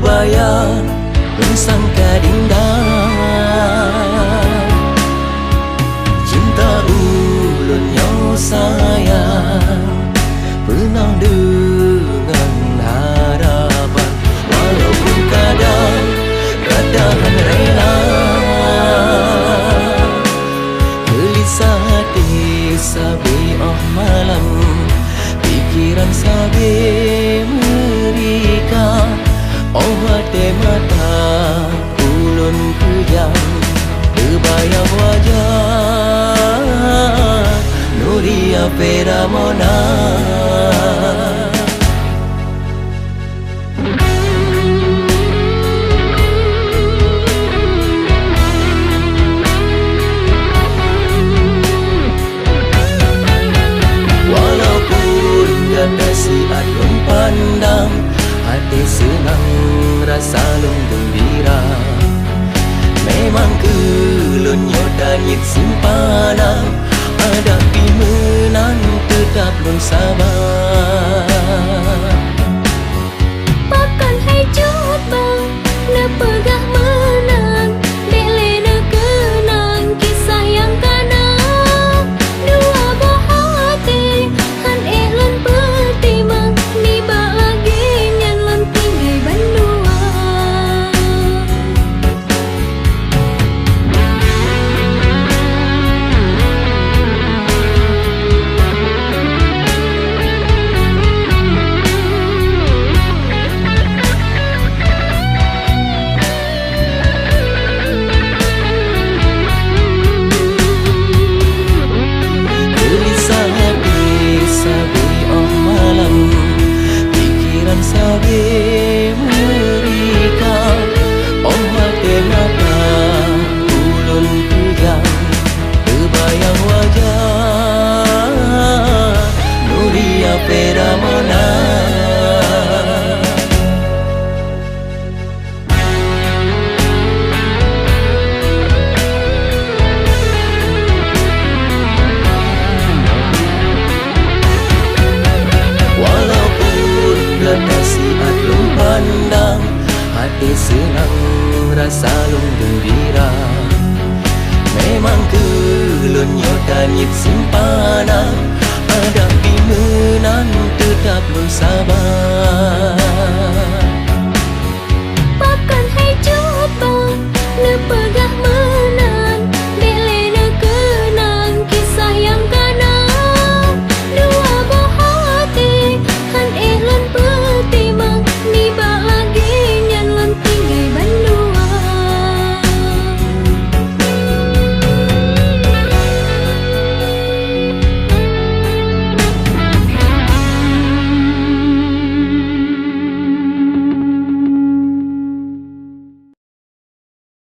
Bayang bersangka indah cinta ulun nyo sayang penuh dengan harapan walaupun kadang kadahan rela gelisah hati sabi malam pikiran sabi merika hati mata ulun kejam terbayang wajah Nuria Feramona. Walaupun kata si adun pandang hati senang rasa lung gembira memang kelun nyodanyit simpanan hadapi menang tetap lung sabar Pakan hai coba nepegah menang bele kenang kisah yang kanang dua buah hati han elon pertimang ni bahagianya lon tinggal bandua sabi merika hati mata ulun kejam terbayang wajah Nuria Feramona. Hati senang rasa lung gembira memang kelun nyodanyit simpanan hadapi menang tetap lung sabar